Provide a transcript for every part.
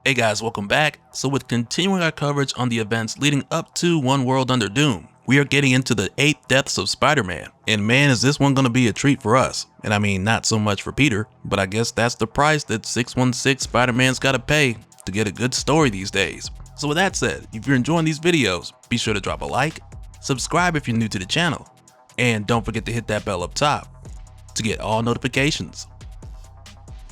Hey guys, welcome back. So with continuing our coverage on the events leading up to One World Under Doom, we are getting into the 8 deaths of Spider-Man. And man, is this one gonna be a treat for us. And I mean, not so much for Peter, but I guess that's the price that 616 Spider-Man's gotta pay to get a good story these days. So with that said, if you're enjoying these videos, be sure to drop a like, subscribe if you're new to the channel, and don't forget to hit that bell up top to get all notifications.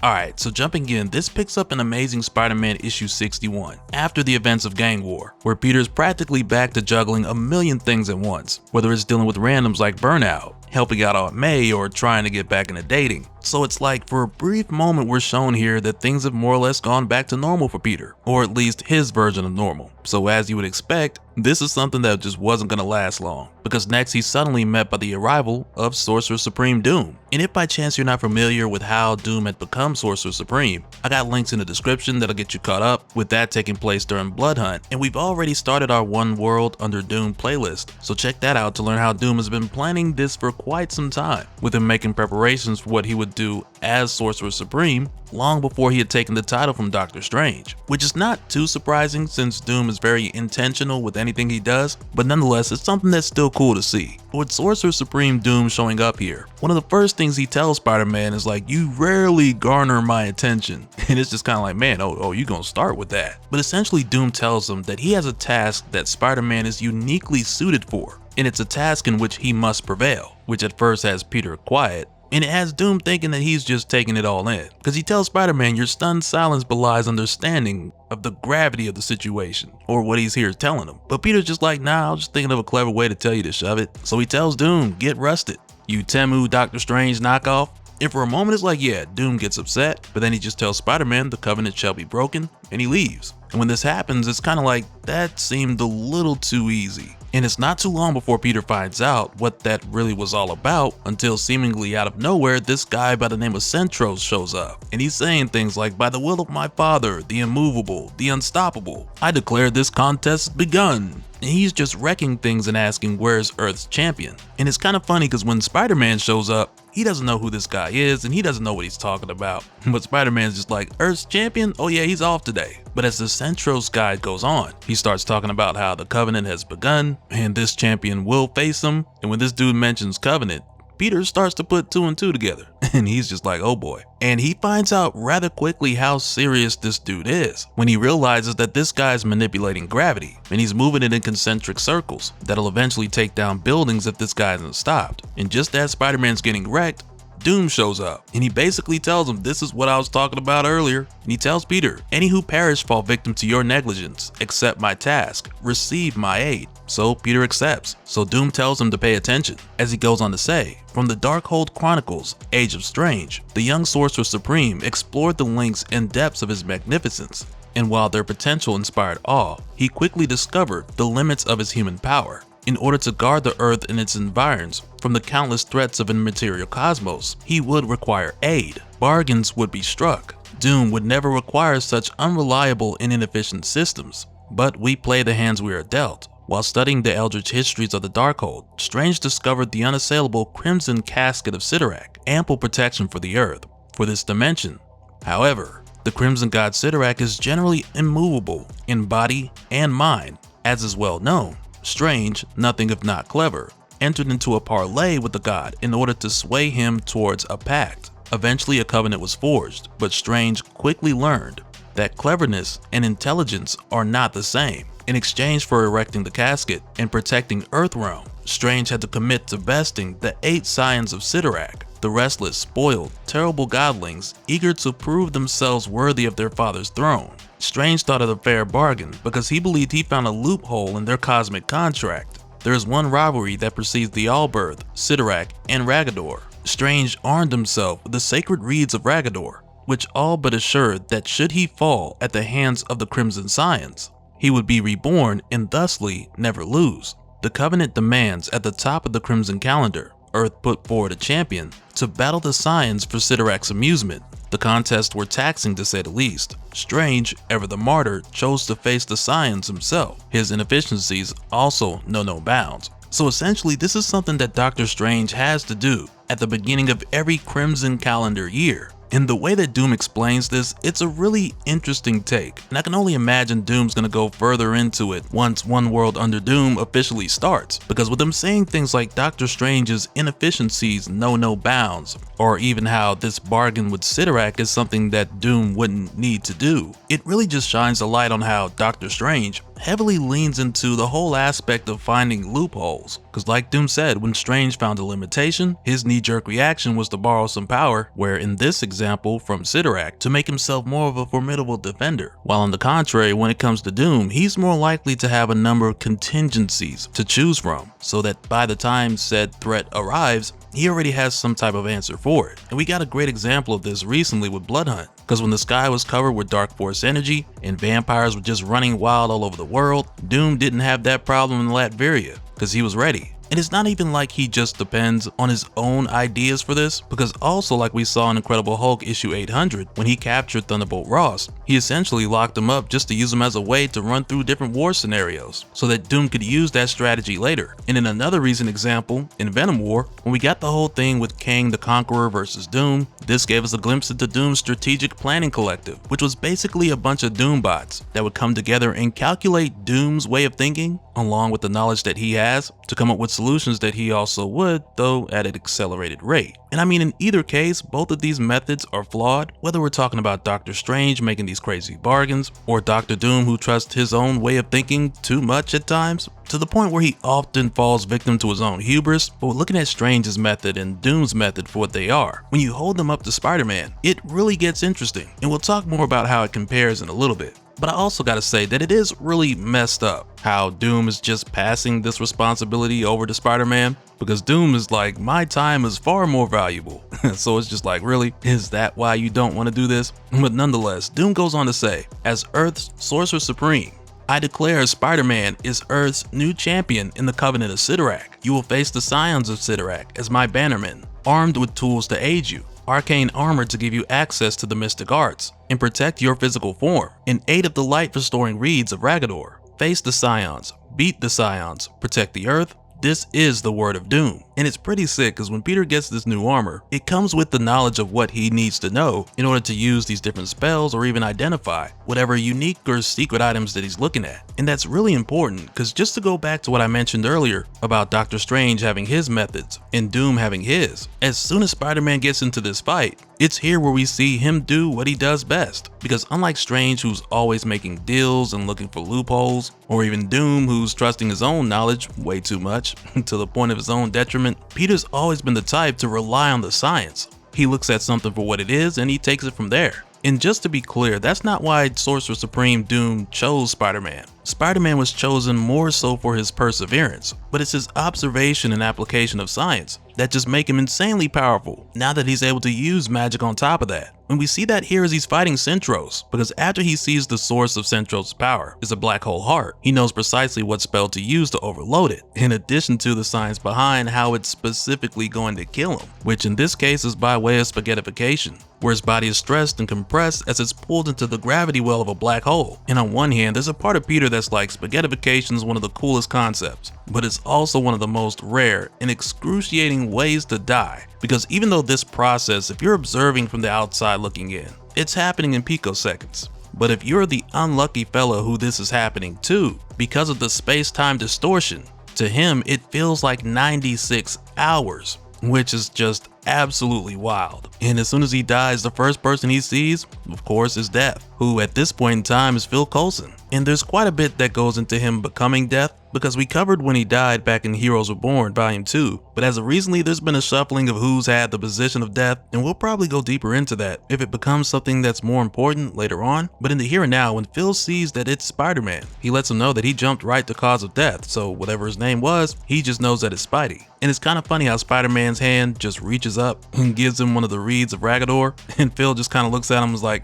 Alright, so jumping in, this picks up in Amazing Spider-Man issue 61, after the events of Gang War, where Peter's practically back to juggling a million things at once, whether it's dealing with randoms like burnout, helping out Aunt May, or trying to get back into dating. So it's like, for a brief moment we're shown here that things have more or less gone back to normal for Peter, or at least his version of normal. So as you would expect, this is something that just wasn't gonna last long, because next he's suddenly met by the arrival of Sorcerer Supreme Doom. And if by chance you're not familiar with how Doom had become Sorcerer Supreme, I got links in the description that'll get you caught up, with that taking place during Blood Hunt, and we've already started our One World Under Doom playlist, so check that out to learn how Doom has been planning this for quite some time, with him making preparations for what he would do as Sorcerer Supreme long before he had taken the title from Doctor Strange, which is not too surprising since Doom is very intentional with anything he does, but nonetheless it's something that's still cool to see. With Sorcerer Supreme Doom showing up here, one of the first things he tells Spider-Man is like, "You rarely garner my attention," and it's just kind of like, man, oh, you gonna start with that. But essentially Doom tells him that he has a task that Spider-Man is uniquely suited for, and it's a task in which he must prevail, which at first has Peter quiet, and it has Doom thinking that he's just taking it all in, because he tells Spider-Man, "Your stunned silence belies understanding of the gravity of the situation," or what he's here telling him. But Peter's just like, "Nah, I was just thinking of a clever way to tell you to shove it." So he tells Doom, "Get rusted, you Temu Doctor Strange knockoff." And for a moment it's like, yeah, Doom gets upset, but then he just tells Spider-Man the covenant shall be broken, and he leaves. And when this happens, it's kind of like, that seemed a little too easy. And it's not too long before Peter finds out what that really was all about, until seemingly out of nowhere this guy by the name of Centros shows up. And he's saying things like, "By the will of my father, the immovable, the unstoppable, I declare this contest begun." And he's just wrecking things and asking, "Where's Earth's champion?" And it's kind of funny because when Spider-Man shows up, he doesn't know who this guy is and he doesn't know what he's talking about. But Spider-Man's just like, "Earth's champion? Oh yeah, he's off today." But as the Centros guide goes on, he starts talking about how the Covenant has begun and this champion will face him. And when this dude mentions Covenant, Peter starts to put 2 and 2 together, and he's just like, oh boy. And he finds out rather quickly how serious this dude is, when he realizes that this guy's manipulating gravity, and he's moving it in concentric circles that'll eventually take down buildings if this guy isn't stopped. And just as Spider-Man's getting wrecked, Doom shows up, and he basically tells him, "This is what I was talking about earlier." And he tells Peter, "Any who perish fall victim to your negligence. Accept my task. Receive my aid." So Peter accepts. So Doom tells him to pay attention, as he goes on to say, "From the Darkhold Chronicles, Age of Strange, the young Sorcerer Supreme explored the lengths and depths of his magnificence, and while their potential inspired awe, he quickly discovered the limits of his human power. In order to guard the Earth and its environs from the countless threats of an immaterial cosmos, he would require aid. Bargains would be struck. Doom would never require such unreliable and inefficient systems, but we play the hands we are dealt." While studying the eldritch histories of the Darkhold, Strange discovered the unassailable Crimson Casket of Cyttorax, ample protection for the Earth, for this dimension. However, the Crimson God Cyttorax is generally immovable in body and mind, as is well known. Strange, nothing if not clever, entered into a parley with the god in order to sway him towards a pact. Eventually a covenant was forged, but Strange quickly learned that cleverness and intelligence are not the same. In exchange for erecting the casket and protecting Earthrealm, Strange had to commit to besting the 8 scions of Cyttorax, the restless, spoiled, terrible godlings eager to prove themselves worthy of their father's throne. Strange thought it a fair bargain because he believed he found a loophole in their cosmic contract. There is one rivalry that precedes the Allbirth, Cyttorax, and Ragador. Strange armed himself with the sacred reeds of Ragador, which all but assured that should he fall at the hands of the Crimson Scions, he would be reborn and thusly never lose. The Covenant demands at the top of the Crimson Calendar, Earth put forward a champion to battle the Scions for Cyttorax's amusement. The contests were taxing to say the least. Strange, ever the martyr, chose to face the Scions himself. His inefficiencies also know no bounds. So essentially this is something that Doctor Strange has to do at the beginning of every Crimson calendar year. And the way that Doom explains this, it's a really interesting take, and I can only imagine Doom's gonna go further into it once One World Under Doom officially starts, because with him saying things like Doctor Strange's inefficiencies know no bounds, or even how this bargain with Cyttorax is something that Doom wouldn't need to do, it really just shines a light on how Doctor Strange heavily leans into the whole aspect of finding loopholes. Because like Doom said, when Strange found a limitation, his knee-jerk reaction was to borrow some power, where in this example from Cyttorax, to make himself more of a formidable defender. While on the contrary, when it comes to Doom, he's more likely to have a number of contingencies to choose from, so that by the time said threat arrives, he already has some type of answer for it. And we got a great example of this recently with Bloodhunt, because when the sky was covered with dark force energy and vampires were just running wild all over the world, Doom didn't have that problem in Latveria, because he was ready. And it's not even like he just depends on his own ideas for this, because also like we saw in Incredible Hulk issue 800, when he captured Thunderbolt Ross, he essentially locked him up just to use him as a way to run through different war scenarios, so that Doom could use that strategy later. And in another recent example, in Venom War, when we got the whole thing with Kang the Conqueror versus Doom, this gave us a glimpse into Doom's strategic planning collective, which was basically a bunch of Doom bots that would come together and calculate Doom's way of thinking, along with the knowledge that he has, to come up with solutions that he also would, though at an accelerated rate. And I mean, in either case, both of these methods are flawed, whether we're talking about Doctor Strange making these crazy bargains, or Doctor Doom who trusts his own way of thinking too much at times, to the point where he often falls victim to his own hubris. But looking at Strange's method and Doom's method for what they are, when you hold them up to Spider-Man, it really gets interesting, and we'll talk more about how it compares in a little bit. But I also gotta say that it is really messed up how Doom is just passing this responsibility over to Spider-Man, because Doom is like, my time is far more valuable. So it's just like, really? Is that why you don't want to do this? But nonetheless, Doom goes on to say, as Earth's Sorcerer Supreme, I declare Spider-Man is Earth's new champion in the Covenant of Cyttorax. You will face the Scions of Cyttorax as my bannermen, armed with tools to aid you, arcane armor to give you access to the mystic arts, and protect your physical form, in aid of the light-restoring reeds of Ragador. Face the Scions, beat the Scions, protect the Earth. This is the word of Doom. And it's pretty sick because when Peter gets this new armor, it comes with the knowledge of what he needs to know in order to use these different spells or even identify whatever unique or secret items that he's looking at. And that's really important because just to go back to what I mentioned earlier about Doctor Strange having his methods and Doom having his, as soon as Spider-Man gets into this fight, it's here where we see him do what he does best. Because unlike Strange, who's always making deals and looking for loopholes, or even Doom, who's trusting his own knowledge way too much to the point of his own detriment, Peter's always been the type to rely on the science. He looks at something for what it is and he takes it from there. And just to be clear, that's not why Sorcerer Supreme Doom chose Spider-Man. Spider-Man was chosen more so for his perseverance, but it's his observation and application of science that just make him insanely powerful, now that he's able to use magic on top of that. And we see that here as he's fighting Centros, because after he sees the source of Centros' power is a black hole heart, he knows precisely what spell to use to overload it, in addition to the science behind how it's specifically going to kill him, which in this case is by way of spaghettification, where his body is stressed and compressed as it's pulled into the gravity well of a black hole. And on one hand, there's a part of Peter that's like, spaghettification is one of the coolest concepts, but it's also one of the most rare and excruciating ways to die. Because even though this process, if you're observing from the outside looking in, it's happening in picoseconds. But if you're the unlucky fellow who this is happening to, because of the space-time distortion, to him it feels like 96 hours, which is just absolutely wild. And as soon as he dies, the first person he sees, of course, is Death, who at this point in time is Phil Coulson. And there's quite a bit that goes into him becoming Death, because we covered when he died back in Heroes Reborn Volume 2, but as of recently there's been a shuffling of who's had the position of Death, and we'll probably go deeper into that if it becomes something that's more important later on. But in the here and now, when Phil sees that it's Spider-Man, he lets him know that he jumped right to cause of death, so whatever his name was, he just knows that it's Spidey. And it's kind of funny how Spider-Man's hand just reaches up and gives him one of the reeds of Ragador, and Phil just kind of looks at him and is like,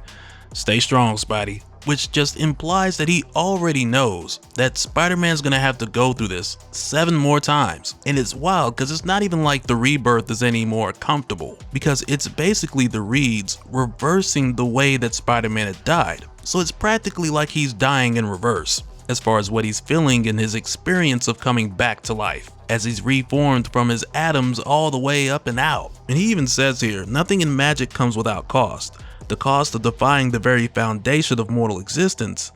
stay strong, Spidey. Which just implies that he already knows that Spider-Man's gonna have to go through this 7 more times. And it's wild because it's not even like the rebirth is any more comfortable, because it's basically the reeds reversing the way that Spider-Man had died. So it's practically like he's dying in reverse, as far as what he's feeling in his experience of coming back to life, as he's reformed from his atoms all the way up and out. And he even says here, nothing in magic comes without cost. The cost of defying the very foundation of mortal existence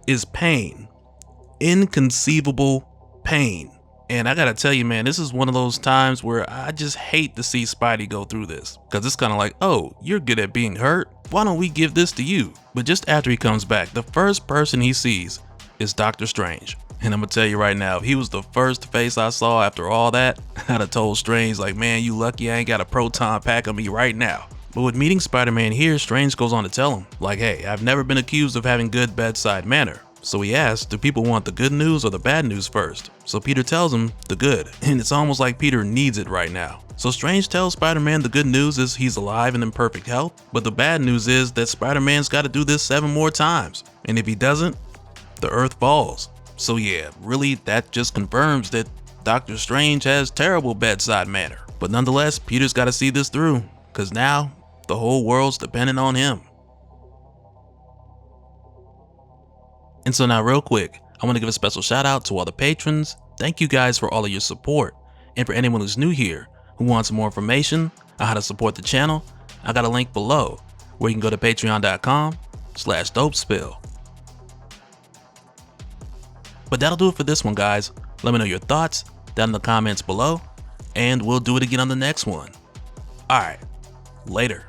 is pain. Inconceivable pain. And I gotta tell you, man, this is one of those times where I just hate to see Spidey go through this. Cause it's kind of like, oh, you're good at being hurt? Why don't we give this to you? But just after he comes back, the first person he sees is Doctor Strange. And I'm gonna tell you right now, if he was the first face I saw after all that, I'd have told Strange like, man, you lucky I ain't got a proton pack on me right now. But with meeting Spider-Man here, Strange goes on to tell him, like, hey, I've never been accused of having good bedside manner. So he asks, do people want the good news or the bad news first? So Peter tells him the good, and it's almost like Peter needs it right now. So Strange tells Spider-Man the good news is he's alive and in perfect health, but the bad news is that Spider-Man's got to do this 7 more times, and if he doesn't, the Earth falls. So yeah, really that just confirms that Doctor Strange has terrible bedside manner. But nonetheless, Peter's got to see this through, because now the whole world's dependent on him. And so now real quick, I want to give a special shout out to all the patrons. Thank you guys for all of your support. And for anyone who's new here, who wants more information on how to support the channel, I got a link below where you can go to patreon.com/dopespill. But that'll do it for this one, guys. Let me know your thoughts down in the comments below, and we'll do it again on the next one. Alright, later.